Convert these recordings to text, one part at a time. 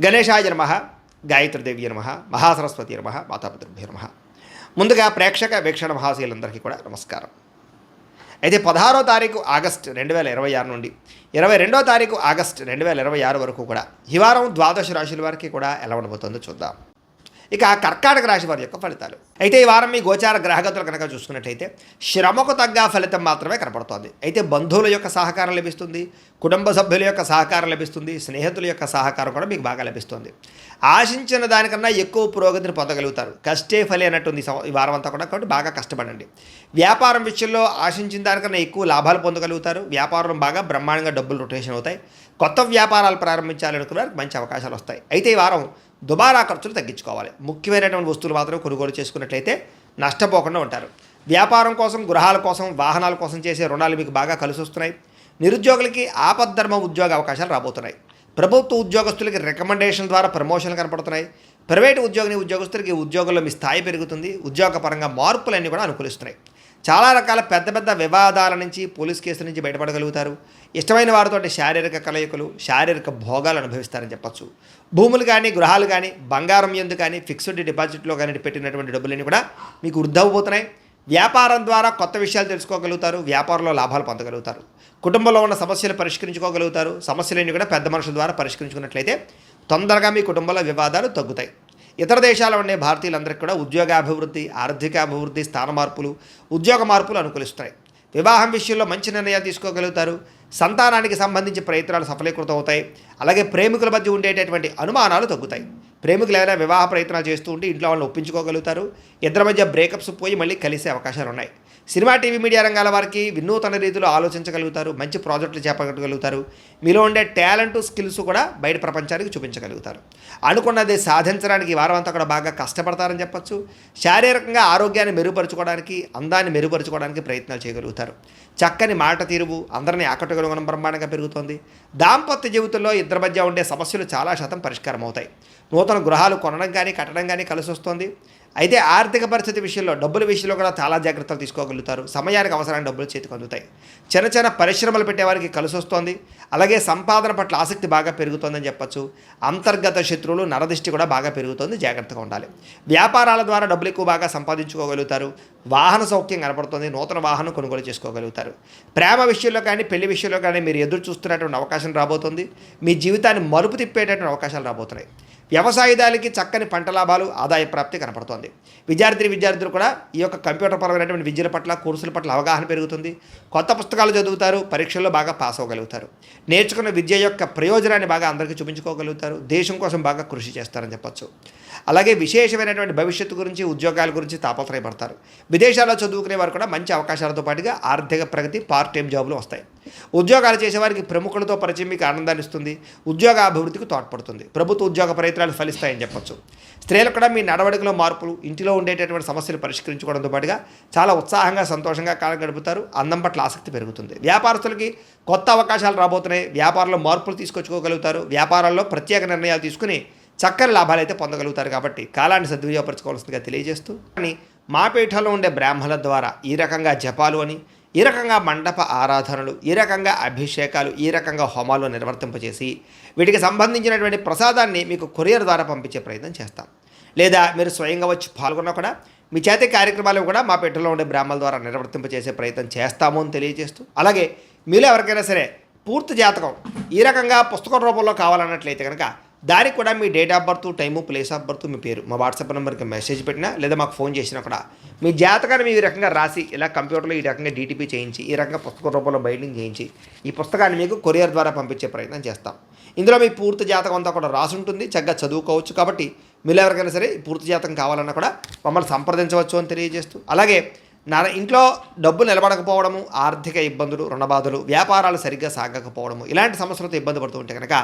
గణేశాయ నమః, గాయత్రీదేవి నమః, మహాసరస్వతి నమః, మాతాపితృభ్యో నమః. ముందుగా ప్రేక్షక వీక్షణ మహాశీలందరికీ కూడా నమస్కారం. అయితే 16వ తారీఖు ఆగస్టు 2026 నుండి 22వ తారీఖు ఆగస్టు 2026 వరకు కూడా ఈ వారం ద్వాదశ రాశుల వారికి కూడా ఎలా ఉండబోతుందో చూద్దాం. ఇక కర్కాటక రాశి వారి యొక్క ఫలితాలు. అయితే ఈ వారం మీ గోచార గ్రహగతులు కనుక చూసుకున్నట్టయితే శ్రమకు తగ్గ ఫలితం మాత్రమే కనపడుతోంది. అయితే బంధువుల యొక్క సహకారం లభిస్తుంది, కుటుంబ సభ్యుల యొక్క సహకారం లభిస్తుంది, స్నేహితుల యొక్క సహకారం కూడా మీకు బాగా లభిస్తుంది. ఆశించిన దానికన్నా ఎక్కువ పురోగతిని పొందగలుగుతారు. కష్టే ఫలి అన్నట్టుంది ఈ వారం అంతా కూడా, కాబట్టి బాగా కష్టపడండి. వ్యాపారం విషయంలో ఆశించిన దానికన్నా ఎక్కువ లాభాలు పొందగలుగుతారు. వ్యాపారం బాగా బ్రహ్మాండంగా డబ్బులు రొటేషన్ అవుతాయి. కొత్త వ్యాపారాలు ప్రారంభించాలనుకున్న మంచి అవకాశాలు వస్తాయి. అయితే ఈ వారం దుబారా ఖర్చులు తగ్గించుకోవాలి. ముఖ్యమైనటువంటి వస్తువులు మాత్రం కొనుగోలు చేసుకున్నట్లయితే నష్టపోకుండా ఉంటారు. వ్యాపారం కోసం, గృహాల కోసం, వాహనాల కోసం చేసే రుణాలు మీకు బాగా కలిసి వస్తున్నాయి. నిరుద్యోగులకి ఆపద్ధర్మ ఉద్యోగ అవకాశాలు రాబోతున్నాయి. ప్రభుత్వ ఉద్యోగస్తులకి రికమెండేషన్ ద్వారా ప్రమోషన్లు కనపడుతున్నాయి. ప్రైవేటు ఉద్యోగస్తులకి ఉద్యోగంలో మీ స్థాయి పెరుగుతుంది. ఉద్యోగపరంగా మార్పులన్నీ కూడా అనుకూలిస్తున్నాయి. చాలా రకాల పెద్ద పెద్ద వివాదాల నుంచి, పోలీస్ కేసుల నుంచి బయటపడగలుగుతారు. ఇష్టమైన వారితో శారీరక కలయికలు, శారీరక భోగాలు అనుభవిస్తారని చెప్పచ్చు. భూములు కానీ, గృహాలు కానీ, బంగారం ఎందు కానీ, ఫిక్స్డ్ డిపాజిట్లో కానీ పెట్టినటువంటి డబ్బులన్నీ కూడా మీకు వృద్ధి. వ్యాపారం ద్వారా కొత్త విషయాలు తెలుసుకోగలుగుతారు. వ్యాపారంలో లాభాలు పొందగలుగుతారు. కుటుంబంలో ఉన్న సమస్యలు పరిష్కరించుకోగలుగుతారు. సమస్యలన్నీ కూడా పెద్ద మనుషుల ద్వారా పరిష్కరించుకున్నట్లయితే తొందరగా మీ కుటుంబంలో వివాదాలు తగ్గుతాయి. ఇతర దేశాల్లో ఉండే భారతీయులందరికీ కూడా ఉద్యోగాభివృద్ధి, ఆర్థికాభివృద్ధి, స్థాన మార్పులు, ఉద్యోగ మార్పులు అనుకూలిస్తాయి. వివాహం విషయంలో మంచి నిర్ణయాలు తీసుకోగలుగుతారు. సంతానానికి సంబంధించి ప్రయత్నాలు సఫలీకృతం అవుతాయి. అలాగే ప్రేమికుల మధ్య ఉండేటటువంటి అనుమానాలు తగ్గుతాయి. ప్రేమికులు ఏదైనా వివాహ ప్రయత్నాలు చేస్తూ ఉంటే ఇంట్లో వాళ్ళని ఒప్పించుకోగలుగుతారు. ఇద్దరి మధ్య బ్రేకప్స్ పోయి మళ్ళీ కలిసే అవకాశాలు ఉన్నాయి. సినిమా, టీవీ, మీడియా రంగాల వారికి వినూతన రీతిలో ఆలోచించగలుగుతారు. మంచి ప్రాజెక్టులు చేపట్టగలుగుతారు. మీలో ఉండే టాలెంట్, స్కిల్స్ కూడా బయట ప్రపంచానికి చూపించగలుగుతారు. అనుకున్నది సాధించడానికి ఈ వారం అంతా కూడా బాగా కష్టపడతారని చెప్పచ్చు. శారీరకంగా ఆరోగ్యాన్ని మెరుగుపరుచుకోవడానికి, అందాన్ని మెరుగుపరుచుకోవడానికి ప్రయత్నాలు చేయగలుగుతారు. చక్కని మాట తీరువు అందరినీ ఆకట్టుకోవడం బ్రహ్మాండంగా పెరుగుతోంది. దాంపత్య జీవితంలో ఇద్దరి మధ్య ఉండే సమస్యలు చాలా శాతం పరిష్కారం అవుతాయి. నూతన గృహాలు కొనడం కానీ, కట్టడం కానీ కలిసి వస్తుంది. అయితే ఆర్థిక పరిస్థితి విషయంలో, డబ్బుల విషయంలో కూడా చాలా జాగ్రత్తలు తీసుకోగలుగుతారు. సమయానికి అవసరమైన డబ్బులు చేతికి అందుతాయి. చిన్న చిన్న పరిశ్రమలు పెట్టేవారికి కలిసి వస్తుంది. అలాగే సంపాదన పట్ల ఆసక్తి బాగా పెరుగుతుందని చెప్పచ్చు. అంతర్గత శత్రువులు, నరదిష్టి కూడా బాగా పెరుగుతుంది. జాగ్రత్తగా ఉండాలి. వ్యాపారాల ద్వారా డబ్బులు ఎక్కువ బాగా సంపాదించుకోగలుగుతారు. వాహన సౌఖ్యం కనపడుతుంది. నూతన వాహనం కొనుగోలు చేసుకోగలుగుతారు. ప్రేమ విషయంలో కానీ, పెళ్లి విషయంలో కానీ మీరు ఎదురు చూస్తున్నటువంటి అవకాశం రాబోతుంది. మీ జీవితాన్ని మలుపు తిప్పేటటువంటి అవకాశాలు రాబోతున్నాయి. వ్యవసాయదారులకి చక్కని పంట లాభాలు, ఆదాయ ప్రాప్తి కనపడుతోంది. విద్యార్థులు కూడా ఈ యొక్క కంప్యూటర్ పరమైనటువంటి విద్యల పట్ల, కోర్సుల పట్ల అవగాహన పెరుగుతుంది. కొత్త పుస్తకాలు చదువుతారు. పరీక్షల్లో బాగా పాస్ అవ్వగలుగుతారు. నేర్చుకున్న విద్య యొక్క ప్రయోజనాన్ని బాగా అందరికీ చూపించుకోగలుగుతారు. దేశం కోసం బాగా కృషి చేస్తారని చెప్పచ్చు. అలాగే విశేషమైనటువంటి భవిష్యత్తు గురించి, ఉద్యోగాల గురించి తాపత్రయపడతారు. విదేశాల్లో చదువుకునే వారు కూడా మంచి అవకాశాలతో పాటుగా ఆర్థిక ప్రగతి, పార్ట్ టైం జాబులు వస్తాయి. ఉద్యోగాలు చేసేవారికి ప్రముఖులతో పరిచయం మీకు ఆనందాన్ని ఇస్తుంది. ఉద్యోగ అభివృద్ధికి తోడ్పడుతుంది. ప్రభుత్వ ఉద్యోగ ప్రయత్నాలు ఫలిస్తాయని చెప్పచ్చు. స్త్రీలకు కూడా మీ నడవడికలో మార్పులు, ఇంటిలో ఉండేటటువంటి సమస్యలు పరిష్కరించుకోవడంతో పాటుగా చాలా ఉత్సాహంగా, సంతోషంగా కాలం గడుపుతారు. అందం పట్ల ఆసక్తి పెరుగుతుంది. వ్యాపారస్తులకి కొత్త అవకాశాలు రాబోతున్నాయి. వ్యాపారంలో మార్పులు తీసుకొచ్చుకోగలుగుతారు. వ్యాపారాల్లో ప్రత్యేక నిర్ణయాలు తీసుకుని చక్కని లాభాలు అయితే పొందగలుగుతారు. కాబట్టి కాలాన్ని సద్వినియోగపరచుకోవాల్సిందిగా తెలియజేస్తూ, కానీ మా పీఠంలో ఉండే బ్రాహ్మణుల ద్వారా ఈ రకంగా జపాలు అని, ఈ రకంగా మండప ఆరాధనలు, ఈ రకంగా అభిషేకాలు, ఈ రకంగా హోమాలు నిర్వర్తింపచేసి వీటికి సంబంధించినటువంటి ప్రసాదాన్ని మీకు కొరియర్ ద్వారా పంపించే ప్రయత్నం చేస్తాం. లేదా మీరు స్వయంగా వచ్చి పాల్గొన్నా కూడా మీ చేతి కార్యక్రమాలు కూడా మా పీఠంలో ఉండే బ్రాహ్మణుల ద్వారా నిర్వర్తింపచేసే ప్రయత్నం చేస్తాము అని తెలియజేస్తూ, అలాగే మీలో ఎవరికైనా సరే పూర్తి జాతకం ఈ రకంగా పుస్తకం రూపంలో కావాలన్నట్లయితే కనుక దానికి కూడా మీ date of birth, time, place of birth, మీ పేరు మా వాట్సాప్ నెంబర్కి మెసేజ్ పెట్టినా లేదా మాకు ఫోన్ చేసినా కూడా మీ జాతకాన్ని ఈ రకంగా రాసి, ఇలా కంప్యూటర్లో ఈ రకంగా డీటీపీ చేయించి, ఈ రకంగా పుస్తక రూపంలో బైండింగ్ చేయించి ఈ పుస్తకాన్ని మీకు కొరియర్ ద్వారా పంపించే ప్రయత్నం చేస్తాం. ఇందులో మీ పూర్తి జాతకం అంతా కూడా రాసి ఉంటుంది. చక్కగా చదువుకోవచ్చు. కాబట్టి మీరు ఎవరికైనా సరే పూర్తి జాతకం కావాలన్నా కూడా మమ్మల్ని సంప్రదించవచ్చు అని తెలియజేస్తూ, అలాగే ఇంట్లో డబ్బు నిలబడకపోవడము, ఆర్థిక ఇబ్బందులు, రుణబాధలు, వ్యాపారాలు సరిగ్గా సాగకపోవడము, ఇలాంటి సమస్యలతో ఇబ్బంది పడుతూ ఉంటే కనుక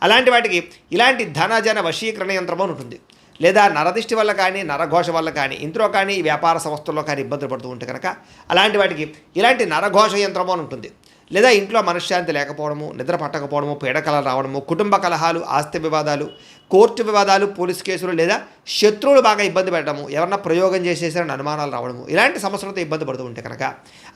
అలాంటి వాటికి ఇలాంటి ధనజన వశీకరణ యంత్రం ఉంటుంది. లేదా నరదిష్టి వల్ల కానీ, నరఘోష వల్ల కానీ, ఇంట్లో కానీ, వ్యాపార సంస్థల్లో కానీ ఇబ్బందులు పడుతూ ఉంటే కనుక అలాంటి వాటికి ఇలాంటి నరఘోష యంత్రం అని ఉంటుంది. లేదా ఇంట్లో మనశ్శాంతి లేకపోవడము, నిద్ర పట్టకపోవడము, పీడకలలు రావడము, కుటుంబ కలహాలు, ఆస్తి వివాదాలు, కోర్టు వివాదాలు, పోలీసు కేసులు, లేదా శత్రువులు బాగా ఇబ్బంది పెట్టడము, ఎవరన్నా ప్రయోగం చేసేసారని అనుమానాలు రావడము, ఇలాంటి సమస్యలతో ఇబ్బంది పడుతూ ఉంటే కనుక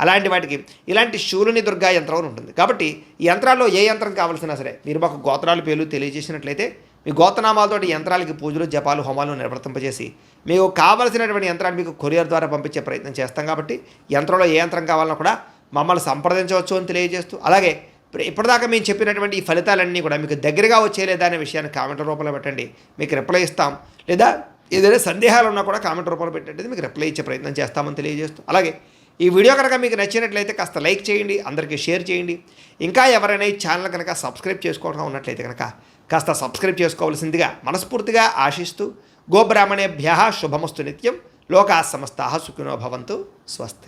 అలాంటి వాటికి ఇలాంటి శూలుని దుర్గా యంత్రం ఉంటుంది. కాబట్టి ఈ యంత్రాల్లో ఏ యంత్రం కావాల్సినా సరే మీరు మాకు గోత్రాలు పేర్లు తెలియజేసినట్లయితే మీ గోత్రనామాలతోటి యంత్రాలకి పూజలు జపాలు హోమాలు నిర్వర్తింపజేసి మీకు కావలసినటువంటి యంత్రాన్ని మీకు కొరియర్ ద్వారా పంపించే ప్రయత్నం చేస్తాం కాబట్టి యంత్రంలో ఏ యంత్రం కావాలన్నా కూడా మమ్మల్ని సంప్రదించవచ్చు అని తెలియజేస్తూ, అలాగే ఇప్పటిదాకా మేము చెప్పినటువంటి ఈ ఫలితాలన్నీ కూడా మీకు దగ్గరగా వచ్చేలేదా అనే విషయాన్ని కామెంట్ రూపంలో పెట్టండి, మీకు రిప్లై ఇస్తాం. లేదా ఏదైనా సందేహాలు ఉన్నా కూడా కామెంట్ రూపంలో పెట్టండి, మీకు రిప్లై ఇచ్చే ప్రయత్నం చేస్తామని తెలియజేస్తూ, అలాగే ఈ వీడియో కనుక మీకు నచ్చినట్లయితే కాస్త లైక్ చేయండి, అందరికీ షేర్ చేయండి. ఇంకా ఎవరైనా ఈ ఛానల్ కనుక సబ్స్క్రైబ్ చేసుకోవడం ఉన్నట్లయితే కనుక కాస్త సబ్స్క్రైబ్ చేసుకోవాల్సిందిగా మనస్ఫూర్తిగా ఆశిస్తూ, గోబ్రాహ్మణేభ్యः శుభమస్తు నిత్యం, లోకాः సమస్తాः సుఖినో భవంతు, స్వస్తి.